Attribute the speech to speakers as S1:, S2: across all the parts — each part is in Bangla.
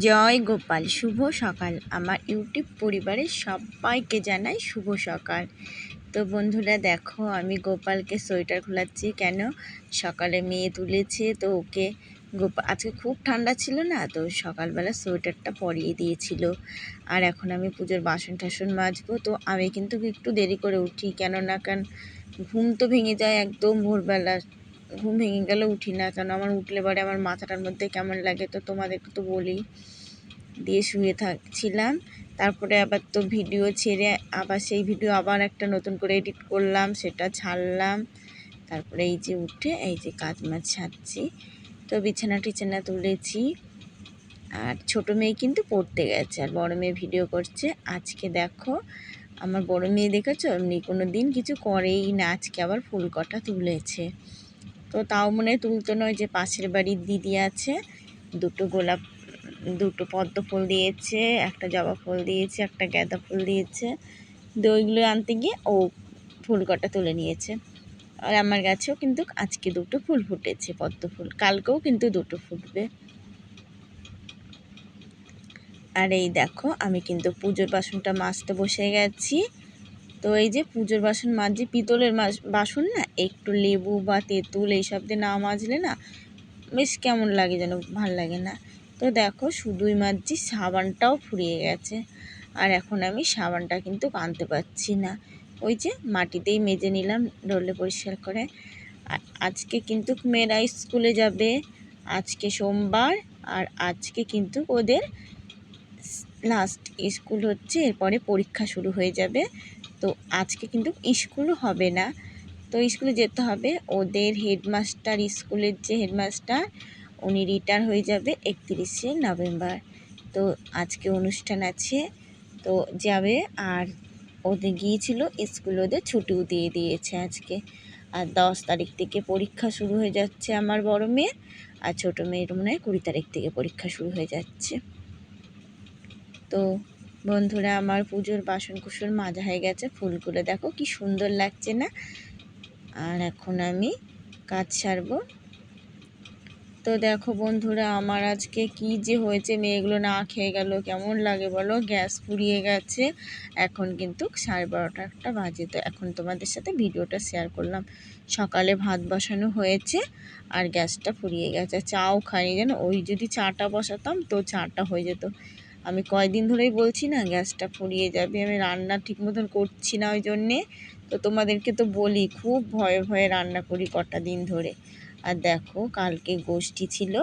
S1: জয় গোপাল। শুভ সকাল আমার ইউটিউব পরিবারের সবাইকে জানাই শুভ সকাল। তো বন্ধুরা দেখো, আমি গোপালকে সোয়েটার খোলাচ্ছি। কেন? সকালে মেয়ে তুলেছে, তো ওকে আজকে খুব ঠান্ডা ছিল না, তো সকালবেলা সোয়েটারটা পরিয়ে দিয়েছিল। আর এখন আমি পুজোর বাসন টাসন মাজবো। তো আমি কিন্তু একটু দেরি করে উঠি, কারণ ঘুম তো ভেঙে যায় একদম ভোরবেলা। ঘুম ভেঙে গেলে উঠি না, কারণ আমার উঠলে পরে আমার মাথাটার মধ্যে কেমন লাগে। তো তোমাদেরকে তো বলি, দিয়ে শুয়ে থাকছিলাম। তারপরে আবার তো ভিডিও ছেড়ে আবার সেই ভিডিও আবার একটা নতুন করে এডিট করলাম, সেটা ছাড়লাম। তারপরে এই যে উঠে এই যে কাজ মাছ ছাড়ছি, তো বিছানা টিছানা তুলেছি। আর ছোটো মেয়ে কিন্তু পড়তে গেছে, আর বড় মেয়ে ভিডিও করছে। আজকে দেখো আমার বড় মেয়ে, দেখেছো এমনি কোনো দিন কিছু করেই না, আজকে আবার ফুল কটা তুলেছে। তো তাও মনে হয় তুলতে নয়, যে পাশের বাড়ির দিদি আছে, দুটো পদ্ম ফুল দিয়েছে, একটা জবা ফুল দিয়েছে, একটা গাঁদা ফুল দিয়েছে। তো ওইগুলো আনতে গিয়ে ও ফুল কটা তুলে নিয়েছে। আর আমার গাছেও কিন্তু আজকে দুটো ফুল ফুটেছে, পদ্ম ফুল। কালকেও কিন্তু দুটো ফুটবে। আর এই দেখো, আমি কিন্তু পুজোর বাসনটা মাজতে বসে গেছি। তো এই যে পুজোর বাসন মাজছি, পিতলের বাসন না, একটু লেবু বা তেঁতুল এইসব দিয়ে না মাজলে না বেশ কেমন লাগে, যেন ভাল লাগে না। তো দেখো শুধুই মাজছি, সাবানটাও ফুরিয়ে গেছে। আর এখন আমি সাবানটা কিন্তু আনতে পারছি না। ওই যে মাটিতেই মেজে নিলাম ডলে পরিষ্কার করে। আর আজকে কিন্তু মেয়েরা স্কুলে যাবে, আজকে সোমবার। আর আজকে কিন্তু ওদের লাস্ট স্কুল হচ্ছে, এরপরে পরীক্ষা শুরু হয়ে যাবে। তো আজকে কিন্তু স্কুল হবে না, তো স্কুলে যেতে হবে। ওদের হেডমাস্টার, স্কুলের যে হেডমাস্টার, উনি রিটায়ার হয়ে যাবে 31শে নভেম্বর। তো আজকে অনুষ্ঠান আছে, তো যাবে। আর ওদের গিয়েছিল স্কুল, ওদের ছুটিও দিয়ে দিয়েছে আজকে। আর 10 তারিখ থেকে পরীক্ষা শুরু হয়ে যাচ্ছে আমার বড় মেয়ে। আর ছোটো মেয়ের মনে হয় 20 তারিখ থেকে পরীক্ষা শুরু হয়ে যাচ্ছে। তো বন্ধুরা, আমার পুজোর বাসন কুসন মাজা হয়ে গেছে। ফুলগুলো দেখো কি সুন্দর লাগছে না? আর এখন আমি কাজ সারবো। তো দেখো বন্ধুরা, আমার আজকে কি যে হয়েছে, মেয়েগুলো না খেয়ে গেল, কেমন লাগে বলো? গ্যাস ফুরিয়ে গেছে। এখন কিন্তু 12:30 বাজে। তো এখন তোমাদের সাথে ভিডিওটা শেয়ার করলাম। সকালে ভাত বসানো হয়েছে আর গ্যাসটা ফুরিয়ে গেছে। চাও খাইনি, যেন ওই যদি চাটা বসাতাম তো চাটা হয়ে যেত। আমি কয়দিন ধরেই বলছি না গ্যাসটা ফুরিয়ে যাবে, আমি রান্না ঠিক মতন করছি না ওই জন্যে। তো তোমাদেরকে তো বলি, খুব ভয়ে ভয়ে রান্না করি কটা দিন ধরে। আর দেখো কালকে গোষ্ঠী ছিল,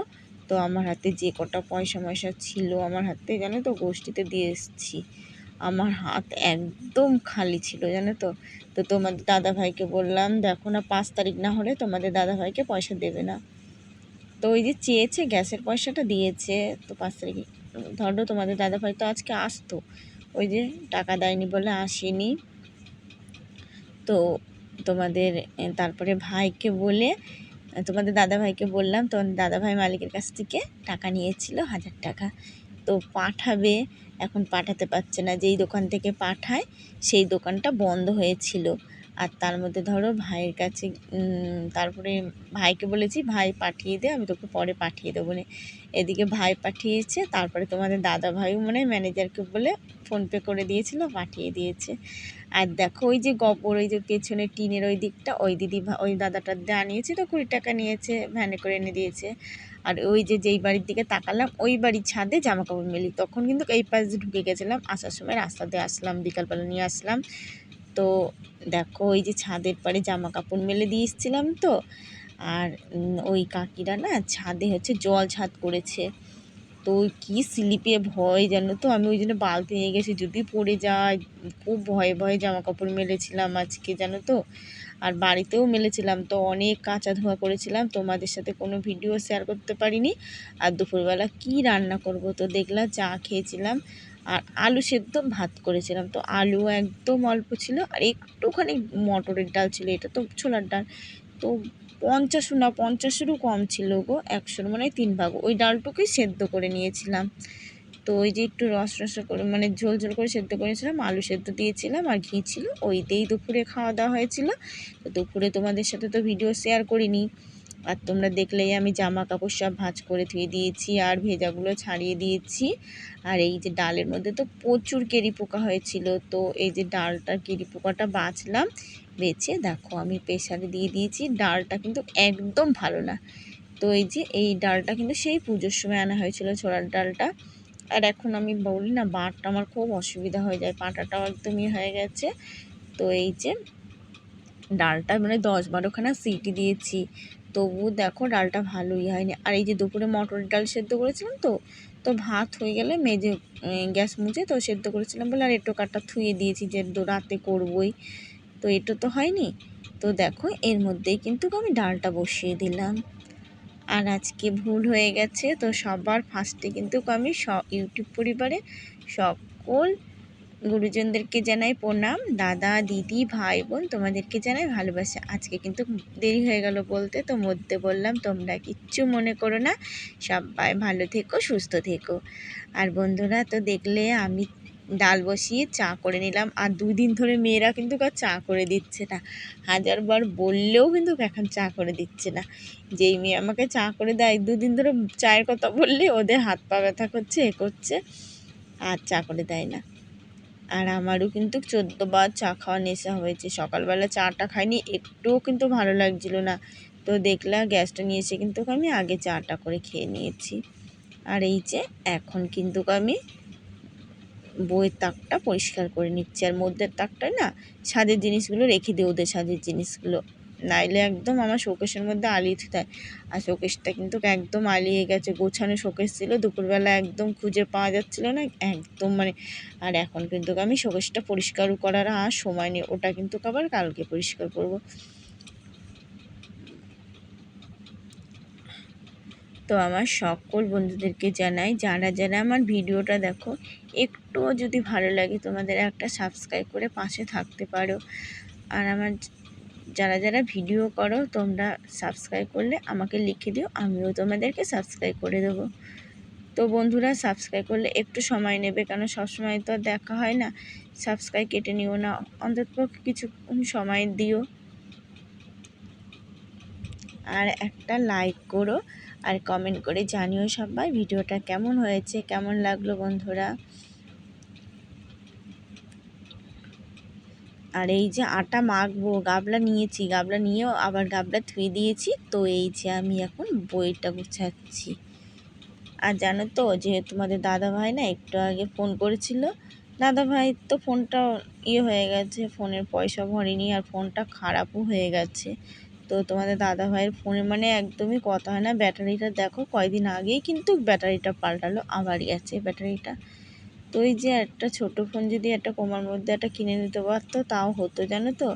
S1: তো আমার হাতে যে কটা পয়সা ময়সা ছিল আমার হাতে, জানো তো, গোষ্ঠীতে দিয়ে এসেছি। আমার হাত একদম খালি ছিল, জানো তো। তো তোমাদের দাদাভাইকে বললাম, দেখো না 5 তারিখ না হলে তোমাদের দাদাভাইকে পয়সা দেবে না। তো ওই যে চেয়েছে গ্যাসের পয়সাটা দিয়েছে, তো 5 তারিখে ধরো তোমাদের দাদাভাই তো আজকে আসতো, ওই যে টাকা দেয়নি বলে আসেনি। তো তোমাদের তারপরে ভাইকে বলে, তোমাদের দাদাভাইকে বললাম, তোমাদের দাদাভাই মালিকের কাছ থেকে টাকা নিয়েছিল 1000 টাকা। তো পাঠাবে, এখন পাঠাতে পারছে না। যেই দোকান থেকে পাঠায় সেই দোকানটা বন্ধ হয়েছিল। আর তার মধ্যে ধরো ভাইয়ের কাছে, তারপরে ভাইকে বলেছি, ভাই পাঠিয়ে দে, আমি তোকে পরে পাঠিয়ে দেবো না। এদিকে ভাই পাঠিয়েছে, তারপরে তোমাদের দাদা ভাইও মানে ম্যানেজারকে বলে ফোনপে করে দিয়েছিল, পাঠিয়ে দিয়েছে। আর দেখো ওই যে গবর, ওই যে পেছনে টিনের ওই দিকটা, ওই দিদি ওই দাদাটার দিয়ে আনিয়েছে, তো 20 টাকা নিয়েছে, ভ্যানে করে এনে দিয়েছে। আর ওই যে যেই বাড়ির দিকে তাকালাম, ওই বাড়ির ছাদে জামা কাপড় মেলি। তখন কিন্তু এই পাশ দিয়ে ঢুকে গেছিলাম, আসার সময় রাস্তা দিয়ে আসলাম, বিকালবেলা নিয়ে আসলাম। তো দেখো ওই যে ছাদের পাড়ে জামা কাপড় মেলে দিয়ে এসেছিলাম। তো আর ওই কাকিরা না ছাদে হচ্ছে জল ছাদ করেছে। তো কি স্লিপে ভয়, জানো তো, আমি ওই জন্য বালতি নিয়ে গেছি, যদি পড়ে যায়। খুব ভয়ে ভয়ে জামা কাপড় মেলেছিলাম আজকে, জানো তো। আর বাড়িতেও মেলেছিলাম, তো অনেক কাচা ধোয়া করেছিলাম, তোমাদের সাথে কোনো ভিডিও শেয়ার করতে পারিনি। আর দুপুরবেলা কি রান্না করব, তো দেখলাম চা খেয়েছিলাম আর আলু সেদ্ধ ভাত করেছিলাম। তো আলু একদম অল্প ছিল, আর একটুখানি মটরের ডাল ছিল, এটা তো ছোলার ডাল। তো 50 না 50-এরও কম ছিল গো, 100 মানে 3 ভাগ ওই ডালটুকুই সেদ্ধ করে নিয়েছিলাম। তো ওই যে একটু রস রস করে মানে ঝোল ঝোল করে সেদ্ধ করেছিলাম, আলু সেদ্ধ দিয়েছিলাম আর ঘি ছিল, ওই দিয়েই দুপুরে খাওয়া দাওয়া হয়েছিল। তো দুপুরে তোমাদের সাথে তো ভিডিও শেয়ার করিনি, আর তোমরা দেখলেই আমি জামা কাপড় সব ভাঁজ করে ধুয়ে দিয়েছি আর ভেজাগুলো ছাড়িয়ে দিয়েছি। আর এই যে ডালের মধ্যে তো প্রচুর কেরি পোকা হয়েছিল, তো এই যে ডালটা কেরি পোকাটা বাছলাম, বেছে দেখো আমি প্রেসারে দিয়ে দিয়েছি। ডালটা কিন্তু একদম ভালো না। তো এই যে এই ডালটা কিন্তু সেই পুজোর সময় আনা হয়েছিল, ছোলার ডালটা। আর এখন আমি বলি না, বাঁটটা আমার খুব অসুবিধা হয়ে যায়, পাটাটাও একদমই হয়ে গেছে। তো এই যে ডালটা মানে 10-12খানা সিটি দিয়েছি, তবু দেখো ডালটা ভালোই হয়নি। আর এই যে দুপুরে মটরের ডাল সেদ্ধ করেছিলাম, তো ভাত হয়ে গেলে মেজে গ্যাস মুছে তো সেদ্ধ করেছিলাম বলে আর একটু কাটা থুয়ে দিয়েছি যে রাতে করবই, তো এটা তো হয়নি। তো দেখো এর মধ্যেই কিন্তু আমি ডালটা বসিয়ে দিলাম। আর আজকে ভুল হয়ে গেছে, তো সবার ফার্স্টে কিন্তু আমি ইউটিউব পরিবারে সকল গুরুজনদেরকে জানাই প্রণাম, দাদা দিদি ভাই বোন তোমাদেরকে জানাই ভালোবাসা। আজকে কিন্তু দেরি হয়ে গেল বলতে, তো মধ্যে বললাম, তোমরা কিচ্ছু মনে করো না, সবাই ভালো থেকো সুস্থ থেকো। আর বন্ধুরা তো দেখলে আমি ডাল বসিয়ে চা করে নিলাম। আর 2 দিন ধরে মেয়েরা কিন্তু আর চা করে দিচ্ছে না, হাজারবার বললেও কিন্তু এখন চা করে দিচ্ছে না। যেই মেয়ে আমাকে চা করে দেয় 2 দিন ধরে চায়ের কথা বললে ওদের হাত পা ব্যথা করছে, এ করছে, আর চা করে দেয় না। আর আমারও কিন্তু 14 বার চা খাওয়া নেশা হয়েছে। সকালবেলা চাটা খাইনি, একটুও কিন্তু ভালো লাগছিল না, তো দেখলাম গ্যাসটা নিয়ে এসে কিন্তু আমি আগে চাটা করে খেয়ে নিয়েছি। আর এই যে এখন কিন্তু আমি বইয়ের তাকটা পরিষ্কার করে নিচ্ছি, আর মধ্যের তাকটায় না সাজের জিনিসগুলো রেখে দিই, ওদের সাজের জিনিসগুলো, নাইলে একদম আমার শোকেসের মধ্যে আলিয়ে থাকে। আর শোকেসটা কিন্তু একদম আলিয়ে গেছে, গোছানো শোকেস ছিল, দুপুরবেলা একদম খুঁজে পাওয়া যাচ্ছিল না একদম মানে। আর এখন কিন্তু আমি শোকেসটা পরিষ্কার করার আর সময় নেই, ওটা কিন্তু আবার কালকে পরিষ্কার করব। তো আমার সকল বন্ধুদেরকে জানাই, যারা যারা আমার ভিডিওটা দেখো, একটুও যদি ভালো লাগে তোমাদের একটা সাবস্ক্রাইব করে পাশে থাকতে পারো। আর আমার যারা যারা ভিডিও করো তোমরা সাবস্ক্রাইব করলে আমাকে লিখে দিও, আমিও তোমাদেরকে সাবস্ক্রাইব করে দেবো। তো বন্ধুরা সাবস্ক্রাইব করলে একটু সময় নেবে, কারণ সবসময় তো দেখা হয় না, সাবস্ক্রাইব কেটে নিও না, অন্তত কিছু সময় দিও। আর একটা লাইক করো আর কমেন্ট করে জানিও সবাই ভিডিওটা কেমন হয়েছে, কেমন লাগলো বন্ধুরা। আর এই যে আটা মাখবো, গাবলা নিয়েছি, গাবলা নিয়েও আবার গাবলা ধুয়ে দিয়েছি। তো এই যে আমি এখন বইটা গুছাচ্ছি। আর জানো তো যে তোমাদের দাদাভাই না একটু আগে ফোন করেছিল, দাদাভাই তো ফোনটা হয়ে গেছে, ফোনের পয়সা ভরেনি আর ফোনটা খারাপও হয়ে গেছে। তো তোমাদের দাদাভাইয়ের ফোনে মানে একদমই কথা হয় না, ব্যাটারিটা দেখো কয়দিন আগেই কিন্তু ব্যাটারিটা পাল্টালো, আবারই আছে ব্যাটারিটা। তো এই যে একটা ছোট ফোন যদি একটা কমার মধ্যে একটা কিনে নিতে পারতো তাও হতো, জানো তো।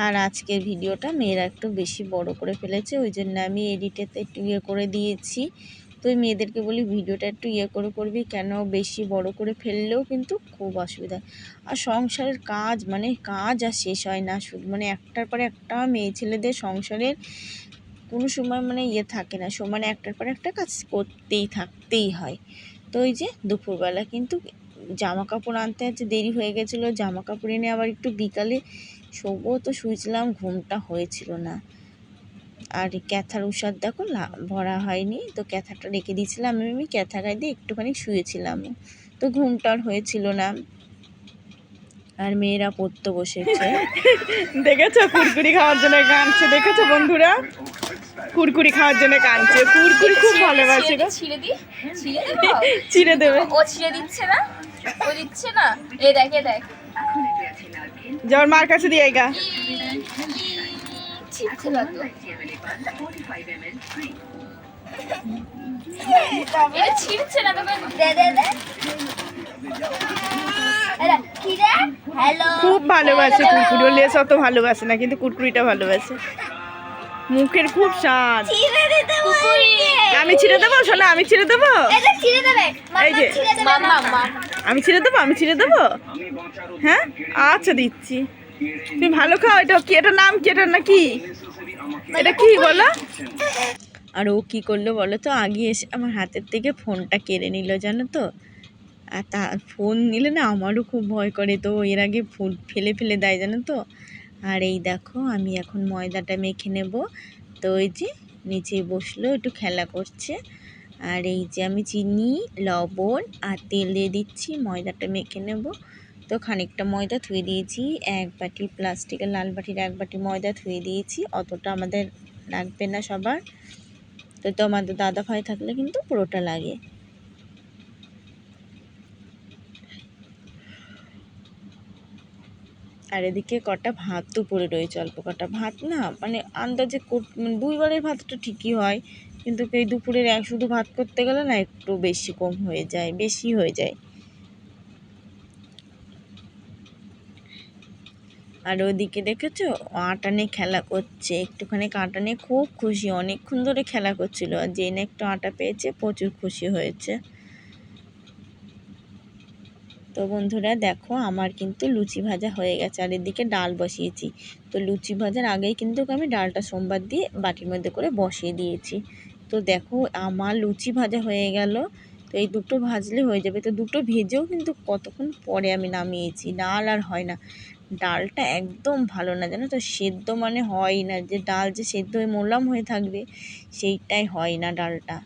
S1: আর আজকের ভিডিওটা মেয়েরা একটু বেশি বড় করে ফেলেছে, ওই জন্য আমি এডিটেতে একটু করে দিয়েছি। তো ওই মেয়েদেরকে বলি ভিডিওটা একটু করে করবি, কেন বেশি বড় করে ফেললেও কিন্তু খুব অসুবিধা। আর সংসারের কাজ মানে কাজ আর শেষ হয় না, শুধু মানে একটার পরে একটা মেয়ে ছেলেদের সংসারের কোনো সময় মানে থাকে না, সমানে একটার পর একটা কাজ থাকতেই হয়। তো ওই যে দুপুরবেলা কিন্তু জামা কাপড় আনতে দেরি হয়ে গেছিলো, জামা কাপড় এনে আবার একটু বিকালে শোবো, তো শুয়েছিলাম, ঘুমটা হয়েছিল না। আর ক্যাথার উষার দেখো না ভরা হয়নি, তো ক্যাথাটা রেখে দিয়েছিলাম, আমি ক্যাথা গায়ে দিয়ে একটুখানি শুয়েছিলাম, তো ঘুমটা আর হয়েছিল না। আর মেয়েরা পড়তে বসেছে, দেখেছো কুরকুরি খাওয়ার জন্য কাঁদছে, দেখেছো বন্ধুরা কুরকুরি খাওয়ার জন্য কাঁদছে, কুরকুরি খুব ভালোবাসে গো। ছিঁড়ে দেবে,
S2: ও ছিঁড়ে দিচ্ছে না, ও দিচ্ছে না, এ দেখ এ দেখ,
S1: যাওয়ার মার কাছে দিয়ে গা
S2: ছিঁড়ছে না তো, এটা ছিঁড়ছে না তোকে, দে দে দে,
S1: খুব ভালোবাসে কুরকুরি, ওর লেস অত ভালোবাসে না কিন্তু কুরকুরিটা ভালোবাসে, মুখের খুব স্বাদ। আমি ছিঁড়ে দেবো শোনা, আমি ছিঁড়ে দেবো, এই যে আমি ছিঁড়ে দেবো, আমি ছিঁড়ে দেবো, হ্যাঁ আচ্ছা দিচ্ছি, তুমি ভালো খাও। এটা কি, এটার নাম কি, এটার না কি, এটা কি বলো। আর ও কি করলো বলো তো, আগে এসে আমার হাতের থেকে ফোনটা কেড়ে নিল, জানো তো। আর তা ফোন নিলে না আমারও খুব ভয় করে, তো এর আগে ফোন ফেলে ফেলে দেয় জানো তো। আর এই দেখো আমি এখন ময়দাটা মেখে নেব। তো ওই যে নিচে বসলো একটু খেলা করছে। আর এই যে আমি চিনি, লবণ আর তেল দিয়ে দিচ্ছি, ময়দাটা মেখে নেব। তো খানিকটা ময়দা ধুয়ে দিয়েছি, এক বাটি প্লাস্টিকের লাল বাটির এক বাটি ময়দা ধুয়ে দিয়েছি, অতটা আমাদের লাগবে না সবার। তো তোমাদের দাদা ভাই থাকলে কিন্তু পুরোটা লাগে। আর এদিকে কটা ভাত তো পড়ে রয়েছে, অল্প কটা ভাত না মানে আন্দাজে 2 বারের ভাতটা ঠিকই হয়, কিন্তু এই দুপুরের শুধু ভাত করতে গেলে না একটু বেশি কম হয়ে যায়, বেশি হয়ে যায়। আর ওদিকে দেখেছো আটা নিয়ে খেলা করছে, একটুখানি আটা নিয়ে খুব খুশি, অনেকক্ষণ ধরে খেলা করছিল, আর যে না একটু আটা পেয়েছে প্রচুর খুশি হয়েছে। তো বন্ধুরা দেখো আমার কিন্তু লুচি ভাজা হয়ে গেছে, আর এদিকে ডাল বসিয়েছি। তো লুচি ভাজার আগেই কিন্তু আমি ডালটা সোমবার দিয়ে বাটির মধ্যে করে বসিয়ে দিয়েছি। তো দেখো আমার লুচি ভাজা হয়ে গেল। তো এই দুটো ভাজলে হয়ে যাবে। তো দুটো ভেজেও কিন্তু কতক্ষণ পরে আমি নামিয়েছি, ডাল আর হয় না। ডালটা একদম ভালো না জানো তো, সেদ্ধ মানে হয় না, যে ডাল যে সেদ্ধ হয়ে মোলাম হয়ে থাকবে সেইটাই হয় না ডালটা।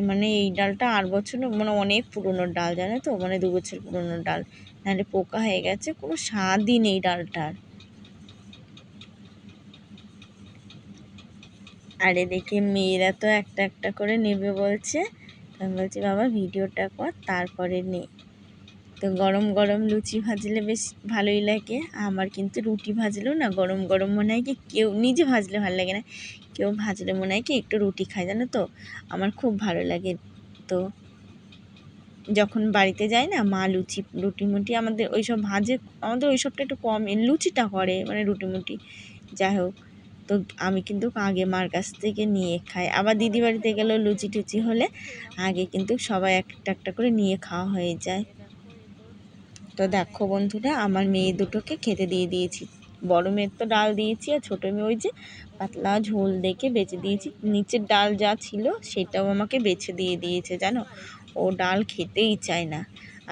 S1: মানে এই ডালটা 8 বছর মানে অনেক পুরনো ডাল জানো তো, মানে 2 বছর পুরনো ডাল, নাহলে পোকা হয়ে গেছে, কোনো স্বাদই নেই ডালটার। আর এদিকে মেয়েরা তো একটা একটা করে নেবে বলছে, আমি বলছি বাবা ভিডিওটা কর তারপরে নে। তো গরম গরম লুচি ভাজলে বেশ ভালোই লাগে। আমার কিন্তু রুটি ভাজলেও না গরম গরম মনে হয় কি, কেউ নিজে ভাজলে ভালো লাগে না, কেউ ভাজলে মনে হয় কি একটু রুটি খায় জানো তো, আমার খুব ভালো লাগে। তো যখন বাড়িতে যাই না মা রুটি মুটি আমাদের ওইসব ভাজে, আমাদের ওইসবটা একটু কম, লুচিটা করে মানে রুটি মুটি যাই হোক। তো আমি কিন্তু আগে মার কাছ থেকে নিয়ে খাই, আবার দিদি বাড়িতে গেলেও লুচি টুচি হলে আগে কিন্তু সবাই একটা একটা করে নিয়ে খাওয়া হয়ে যায়। তো দেখো বন্ধুরা আমার মেয়ে দুটোকে খেতে দিয়ে দিয়েছি, বড় মেয়ের তো ডাল দিয়েছি, আর ছোটো মেয়ে ওই যে পাতলা ঝোল দেখে বেছে দিয়েছি, নিচের ডাল যা ছিল সেটাও আমাকে বেছে দিয়ে দিয়েছে জানো, ও ডাল খেতেই চায় না।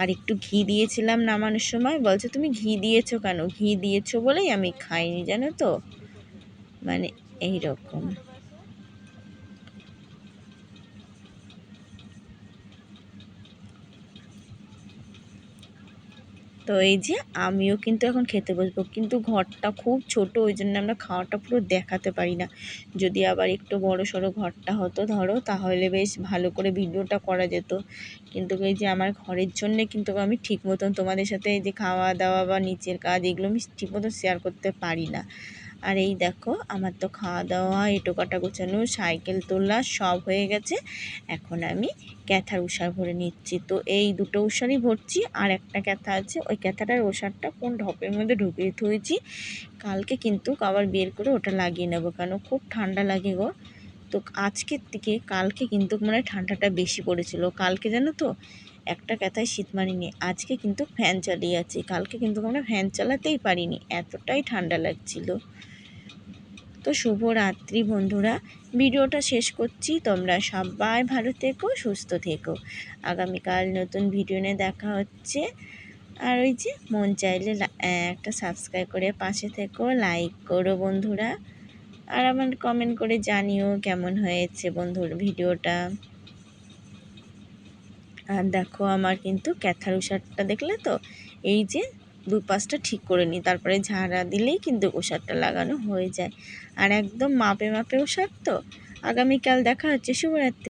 S1: আর একটু ঘি দিয়েছিলাম নামানোর সময়, বলছে তুমি ঘি দিয়েছো কেন, ঘি দিয়েছো বলেই আমি খাইনি জানো তো, মানে এইরকম। তো এই যে আমিও কিন্তু এখন খেতে বসবো, কিন্তু ঘরটা খুব ছোট, ওই জন্য আমরা খাওয়াটা পুরো দেখাতে পারি না। যদি আবার একটু বড় সড়ো ঘরটা হতো ধরো, তাহলে বেশ ভালো করে ভিডিওটা করা যেত। কিন্তু এই যে আমার ঘরের জন্যে কিন্তু আমি ঠিক মতন তোমাদের সাথে এই যে খাওয়া দাওয়া বা নিচের কাজ এগুলো আমি ঠিক মতন শেয়ার করতে পারি না। আর এই দেখো আমার তো খাওয়া দাওয়া এঁটো কাটা গোছানো সাইকেল তোলা সব হয়ে গেছে, এখন আমি ক্যাথার উষার ভরে নিচ্ছি। তো এই দুটো উষারই ভরছি, আর একটা ক্যাথা আছে, ওই ক্যাথাটার ওষারটা কোন ঢপের মধ্যে ঢুকিয়ে থুয়েছি, কালকে কিন্তু আবার বের করে ওটা লাগিয়ে নেবো, কেন খুব ঠান্ডা লাগে গো। তো আজকের থেকে কালকে কিন্তু মানে ঠান্ডাটা বেশি পড়েছিল, কালকে জানো তো একটা ক্যাথায় শীত মারিনি, আজকে কিন্তু ফ্যান চালিয়ে আছি, কালকে কিন্তু আমরা ফ্যান চালাতেই পারিনি, এতটাই ঠান্ডা লাগছিল। তো শুভরাত্রি বন্ধুরা, ভিডিওটা শেষ করছি, তোমরা সবাই ভালো থেকো সুস্থ থেকো, আগামীকাল নতুন ভিডিও নিয়ে দেখা হচ্ছে। আর ওই যে মন চাইলে একটা সাবস্ক্রাইব করে পাশে থেকো, লাইক করো বন্ধুরা, আর আমার কমেন্ট করে জানিও কেমন হয়েছে বন্ধুর ভিডিওটা। আর দেখো আমার কিন্তু ক্যাথার ওষারটা দেখলে তো, এই যে দুপাশটা ঠিক করে নিই, তারপরে ঝাড়া দিলেই কিন্তু ওষারটা লাগানো হয়ে যায়, আর একদম মাপে মাপে ওষার। তো আগামীকাল দেখা হচ্ছে, শুভরাত্রি।